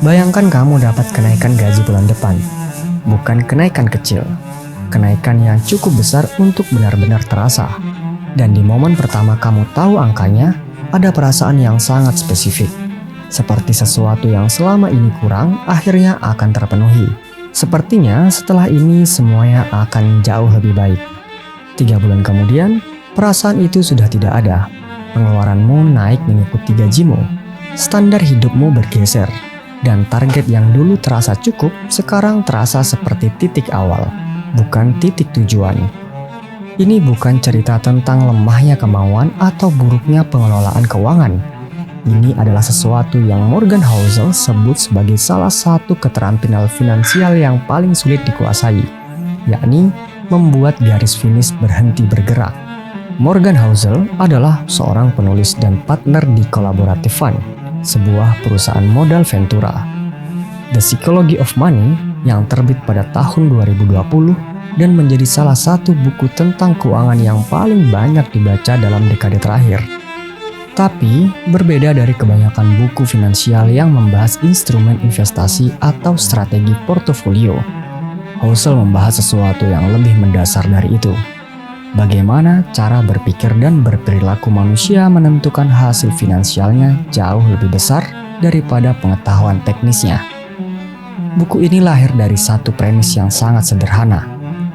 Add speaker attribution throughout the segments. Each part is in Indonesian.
Speaker 1: Bayangkan kamu dapat kenaikan gaji bulan depan. Bukan kenaikan kecil, kenaikan yang cukup besar untuk benar-benar terasa. Dan di momen pertama kamu tahu angkanya, ada perasaan yang sangat spesifik. Seperti sesuatu yang selama ini kurang, akhirnya akan terpenuhi. Sepertinya setelah ini semuanya akan jauh lebih baik. 3 bulan kemudian, perasaan itu sudah tidak ada. Pengeluaranmu naik mengikuti gajimu. Standar hidupmu bergeser. Dan target yang dulu terasa cukup, sekarang terasa seperti titik awal, bukan titik tujuan. Ini bukan cerita tentang lemahnya kemauan atau buruknya pengelolaan keuangan. Ini adalah sesuatu yang Morgan Housel sebut sebagai salah satu keterampilan finansial yang paling sulit dikuasai, yakni membuat garis finish berhenti bergerak. Morgan Housel adalah seorang penulis dan partner di Collaborative Fund, sebuah perusahaan modal Ventura. The Psychology of Money yang terbit pada tahun 2020 dan menjadi salah satu buku tentang keuangan yang paling banyak dibaca dalam dekade terakhir. Tapi, berbeda dari kebanyakan buku finansial yang membahas instrumen investasi atau strategi portofolio, Housel membahas sesuatu yang lebih mendasar dari itu. Bagaimana cara berpikir dan berperilaku manusia menentukan hasil finansialnya jauh lebih besar daripada pengetahuan teknisnya. Buku ini lahir dari satu premis yang sangat sederhana,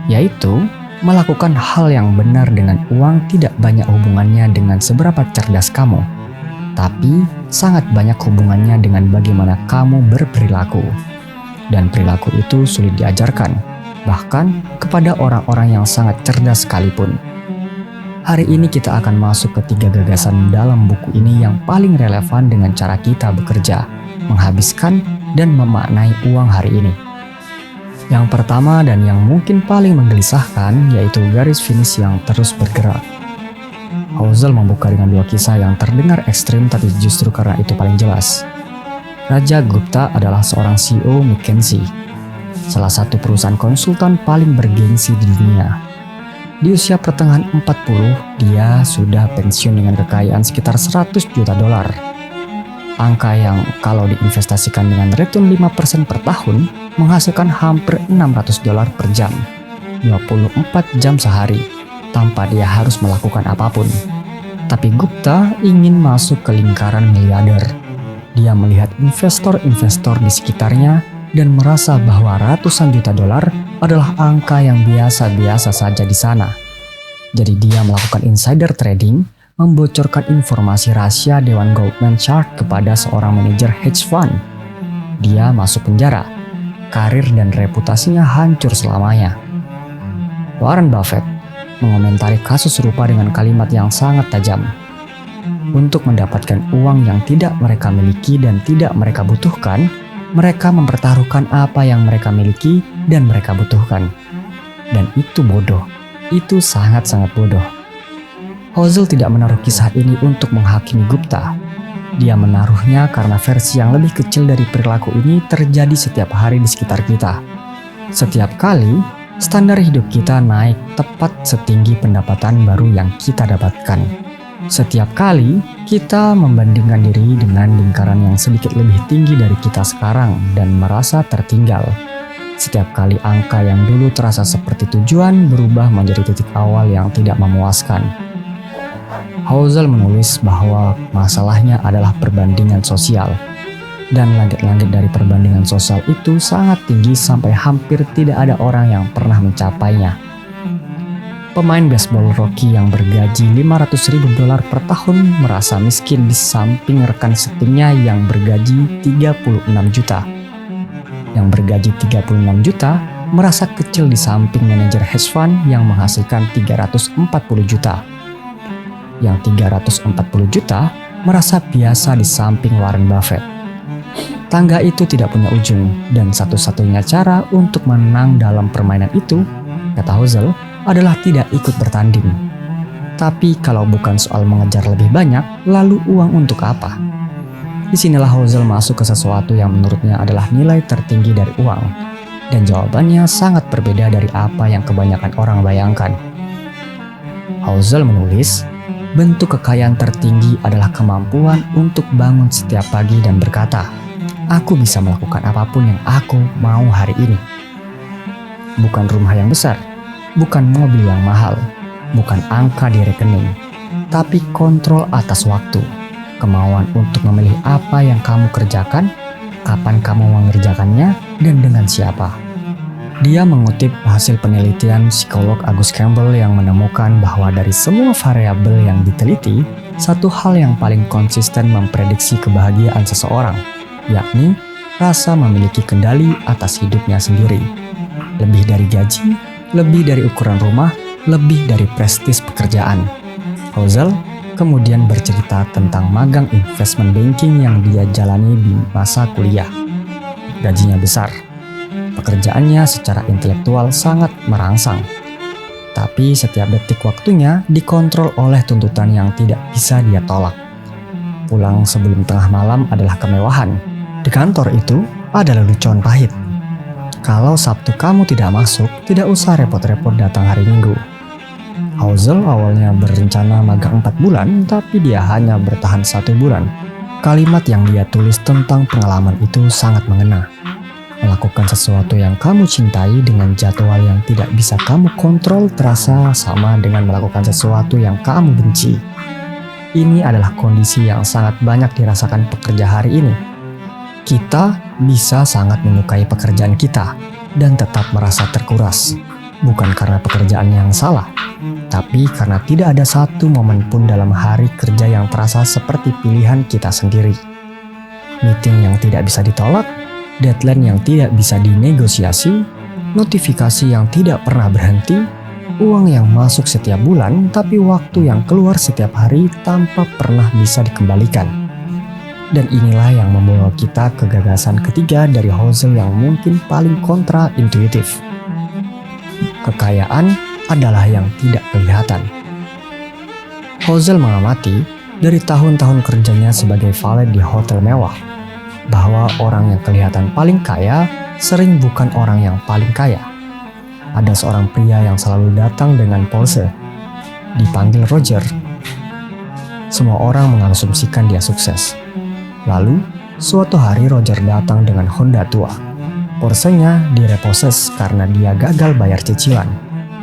Speaker 1: yaitu melakukan hal yang benar dengan uang tidak banyak hubungannya dengan seberapa cerdas kamu, tapi sangat banyak hubungannya dengan bagaimana kamu berperilaku. Dan perilaku itu sulit diajarkan, bahkan kepada orang-orang yang sangat cerdas sekalipun. Hari ini kita akan masuk ke 3 gagasan dalam buku ini yang paling relevan dengan cara kita bekerja, menghabiskan, dan memaknai uang hari ini. Yang pertama dan yang mungkin paling menggelisahkan yaitu garis finish yang terus bergerak. Housel membuka dengan 2 kisah yang terdengar ekstrim tapi justru karena itu paling jelas. Raja Gupta adalah seorang CEO McKinsey, salah satu perusahaan konsultan paling bergengsi di dunia. Di usia pertengahan 40, dia sudah pensiun dengan kekayaan sekitar 100 juta dolar. Angka yang kalau diinvestasikan dengan return 5% per tahun menghasilkan hampir 600 dolar per jam, 24 jam sehari, tanpa dia harus melakukan apapun. Tapi Gupta ingin masuk ke lingkaran miliarder. Dia melihat investor-investor di sekitarnya dan merasa bahwa ratusan juta dolar adalah angka yang biasa-biasa saja di sana. Jadi dia melakukan insider trading, membocorkan informasi rahasia Dewan Goldman Sachs kepada seorang manajer hedge fund. Dia masuk penjara. Karir dan reputasinya hancur selamanya. Warren Buffett mengomentari kasus serupa dengan kalimat yang sangat tajam. Untuk mendapatkan uang yang tidak mereka miliki dan tidak mereka butuhkan, mereka mempertaruhkan apa yang mereka miliki dan mereka butuhkan. Dan itu bodoh. Itu sangat-sangat bodoh. Housel tidak menaruh kisah ini untuk menghakimi Gupta. Dia menaruhnya karena versi yang lebih kecil dari perilaku ini terjadi setiap hari di sekitar kita. Setiap kali, standar hidup kita naik tepat setinggi pendapatan baru yang kita dapatkan. Setiap kali kita membandingkan diri dengan lingkaran yang sedikit lebih tinggi dari kita sekarang dan merasa tertinggal. Setiap kali angka yang dulu terasa seperti tujuan berubah menjadi titik awal yang tidak memuaskan. Housel menulis bahwa masalahnya adalah perbandingan sosial. Dan langit-langit dari perbandingan sosial itu sangat tinggi sampai hampir tidak ada orang yang pernah mencapainya. Pemain baseball Rocky yang bergaji 500.000 dolar per tahun merasa miskin di samping rekan setimnya yang bergaji 36 juta. Yang bergaji 36 juta merasa kecil di samping manajer hedge fund yang menghasilkan 340 juta. Yang 340 juta merasa biasa di samping Warren Buffett. Tangga itu tidak punya ujung dan satu-satunya cara untuk menang dalam permainan itu, kata Housel, adalah tidak ikut bertanding. Tapi kalau bukan soal mengejar lebih banyak, lalu uang untuk apa? Disinilah Housel masuk ke sesuatu yang menurutnya adalah nilai tertinggi dari uang. Dan jawabannya sangat berbeda dari apa yang kebanyakan orang bayangkan. Housel menulis, bentuk kekayaan tertinggi adalah kemampuan untuk bangun setiap pagi dan berkata, aku bisa melakukan apapun yang aku mau hari ini. Bukan rumah yang besar, bukan mobil yang mahal, bukan angka di rekening, tapi kontrol atas waktu, kemauan untuk memilih apa yang kamu kerjakan, kapan kamu mengerjakannya, dan dengan siapa. Dia mengutip hasil penelitian psikolog Agus Campbell yang menemukan bahwa dari semua variabel yang diteliti, satu hal yang paling konsisten memprediksi kebahagiaan seseorang, yakni rasa memiliki kendali atas hidupnya sendiri. Lebih dari gaji, lebih dari ukuran rumah, lebih dari prestis pekerjaan. Hozel kemudian bercerita tentang magang investment banking yang dia jalani di masa kuliah. Gajinya besar, pekerjaannya secara intelektual sangat merangsang, tapi setiap detik waktunya dikontrol oleh tuntutan yang tidak bisa dia tolak. Pulang sebelum tengah malam adalah kemewahan. Di kantor itu ada lelucon pahit. Kalau Sabtu kamu tidak masuk, tidak usah repot-repot datang hari Minggu. Hozel awalnya berencana magang 4 bulan, tapi dia hanya bertahan 1 bulan. Kalimat yang dia tulis tentang pengalaman itu sangat mengena. Melakukan sesuatu yang kamu cintai dengan jadwal yang tidak bisa kamu kontrol terasa sama dengan melakukan sesuatu yang kamu benci. Ini adalah kondisi yang sangat banyak dirasakan pekerja hari ini. Kita bisa sangat menyukai pekerjaan kita dan tetap merasa terkuras, bukan karena pekerjaan yang salah, tapi karena tidak ada satu momen pun dalam hari kerja yang terasa seperti pilihan kita sendiri. Meeting yang tidak bisa ditolak, deadline yang tidak bisa dinegosiasi, notifikasi yang tidak pernah berhenti, uang yang masuk setiap bulan tapi waktu yang keluar setiap hari tanpa pernah bisa dikembalikan. Dan inilah yang membawa kita ke gagasan ketiga dari Hozel yang mungkin paling kontra-intuitif. Kekayaan adalah yang tidak kelihatan. Hozel mengamati dari tahun-tahun kerjanya sebagai valet di hotel mewah, bahwa orang yang kelihatan paling kaya sering bukan orang yang paling kaya. Ada seorang pria yang selalu datang dengan Porsche, dipanggil Roger. Semua orang mengasumsikan dia sukses. Lalu, suatu hari Roger datang dengan Honda tua. Porsche-nya direposes karena dia gagal bayar cicilan.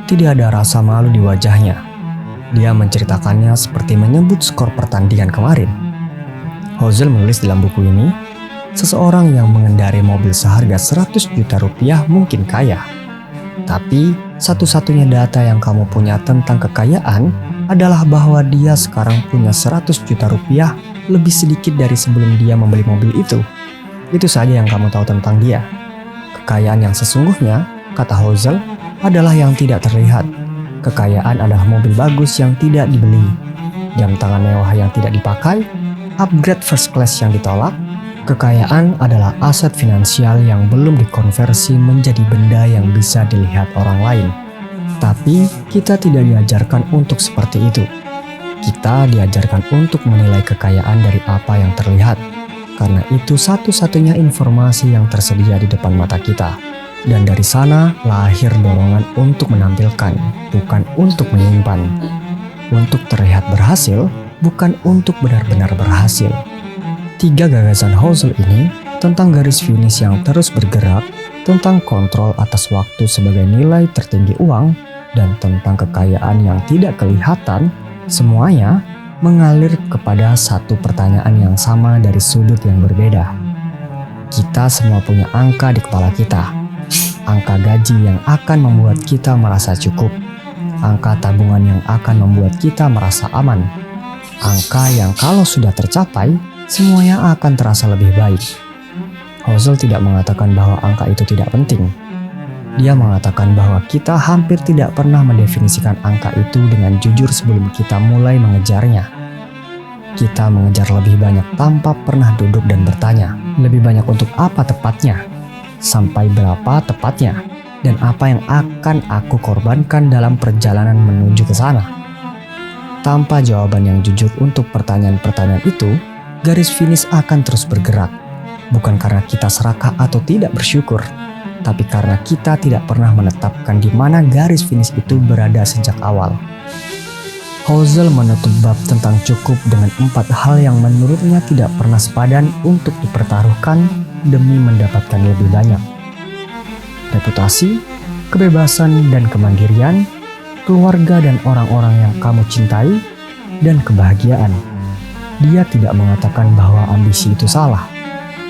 Speaker 1: Tidak ada rasa malu di wajahnya. Dia menceritakannya seperti menyebut skor pertandingan kemarin. Hozel menulis dalam buku ini, seseorang yang mengendarai mobil seharga 100 juta rupiah mungkin kaya. Tapi, satu-satunya data yang kamu punya tentang kekayaan adalah bahwa dia sekarang punya 100 juta rupiah lebih sedikit dari sebelum dia membeli mobil itu. Itu saja yang kamu tahu tentang dia. Kekayaan yang sesungguhnya, kata Hozel, adalah yang tidak terlihat. Kekayaan adalah mobil bagus yang tidak dibeli, jam tangan mewah yang tidak dipakai, upgrade first class yang ditolak. Kekayaan adalah aset finansial yang belum dikonversi menjadi benda yang bisa dilihat orang lain. Tapi kita tidak diajarkan untuk seperti itu. Kita diajarkan untuk menilai kekayaan dari apa yang terlihat, karena itu satu-satunya informasi yang tersedia di depan mata kita. Dan dari sana lahir dorongan untuk menampilkan, bukan untuk menyimpan. Untuk terlihat berhasil, bukan untuk benar-benar berhasil. 3 gagasan Hozel ini tentang garis finish yang terus bergerak, tentang kontrol atas waktu sebagai nilai tertinggi uang, dan tentang kekayaan yang tidak kelihatan, semuanya mengalir kepada satu pertanyaan yang sama dari sudut yang berbeda. Kita semua punya angka di kepala kita. Angka gaji yang akan membuat kita merasa cukup. Angka tabungan yang akan membuat kita merasa aman. Angka yang kalau sudah tercapai, semuanya akan terasa lebih baik. Hozel tidak mengatakan bahwa angka itu tidak penting. Dia mengatakan bahwa kita hampir tidak pernah mendefinisikan angka itu dengan jujur sebelum kita mulai mengejarnya. Kita mengejar lebih banyak tanpa pernah duduk dan bertanya, lebih banyak untuk apa tepatnya, sampai berapa tepatnya, dan apa yang akan aku korbankan dalam perjalanan menuju ke sana. Tanpa jawaban yang jujur untuk pertanyaan-pertanyaan itu, garis finish akan terus bergerak, bukan karena kita serakah atau tidak bersyukur, tapi karena kita tidak pernah menetapkan di mana garis finish itu berada sejak awal. Hozel menutup bab tentang cukup dengan 4 hal yang menurutnya tidak pernah sepadan untuk dipertaruhkan demi mendapatkan lebih banyak. Reputasi, kebebasan dan kemandirian, keluarga dan orang-orang yang kamu cintai, dan kebahagiaan. Dia tidak mengatakan bahwa ambisi itu salah.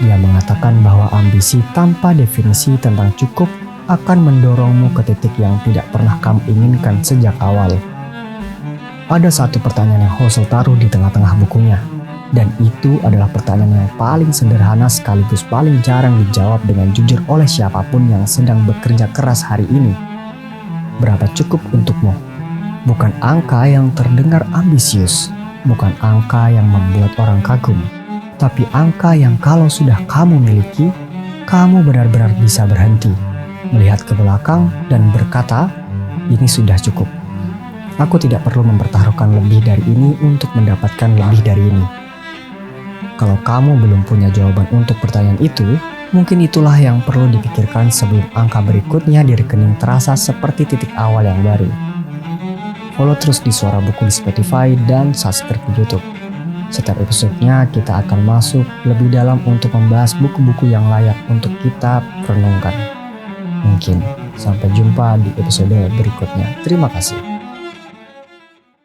Speaker 1: Dia mengatakan bahwa ambisi tanpa definisi tentang cukup akan mendorongmu ke titik yang tidak pernah kamu inginkan sejak awal. Ada satu pertanyaan yang Housel taruh di tengah-tengah bukunya, dan itu adalah pertanyaan yang paling sederhana sekaligus paling jarang dijawab dengan jujur oleh siapapun yang sedang bekerja keras hari ini. Berapa cukup untukmu? Bukan angka yang terdengar ambisius, bukan angka yang membuat orang kagum, tapi angka yang kalau sudah kamu miliki, kamu benar-benar bisa berhenti, melihat ke belakang dan berkata, ini sudah cukup. Aku tidak perlu mempertaruhkan lebih dari ini untuk mendapatkan lebih dari ini. Kalau kamu belum punya jawaban untuk pertanyaan itu, mungkin itulah yang perlu dipikirkan sebelum angka berikutnya di rekening terasa seperti titik awal yang baru. Follow terus di Suara Buku di Spotify dan subscribe di YouTube. Setiap episodenya kita akan masuk lebih dalam untuk membahas buku-buku yang layak untuk kita renungkan. Mungkin sampai jumpa di episode berikutnya. Terima kasih.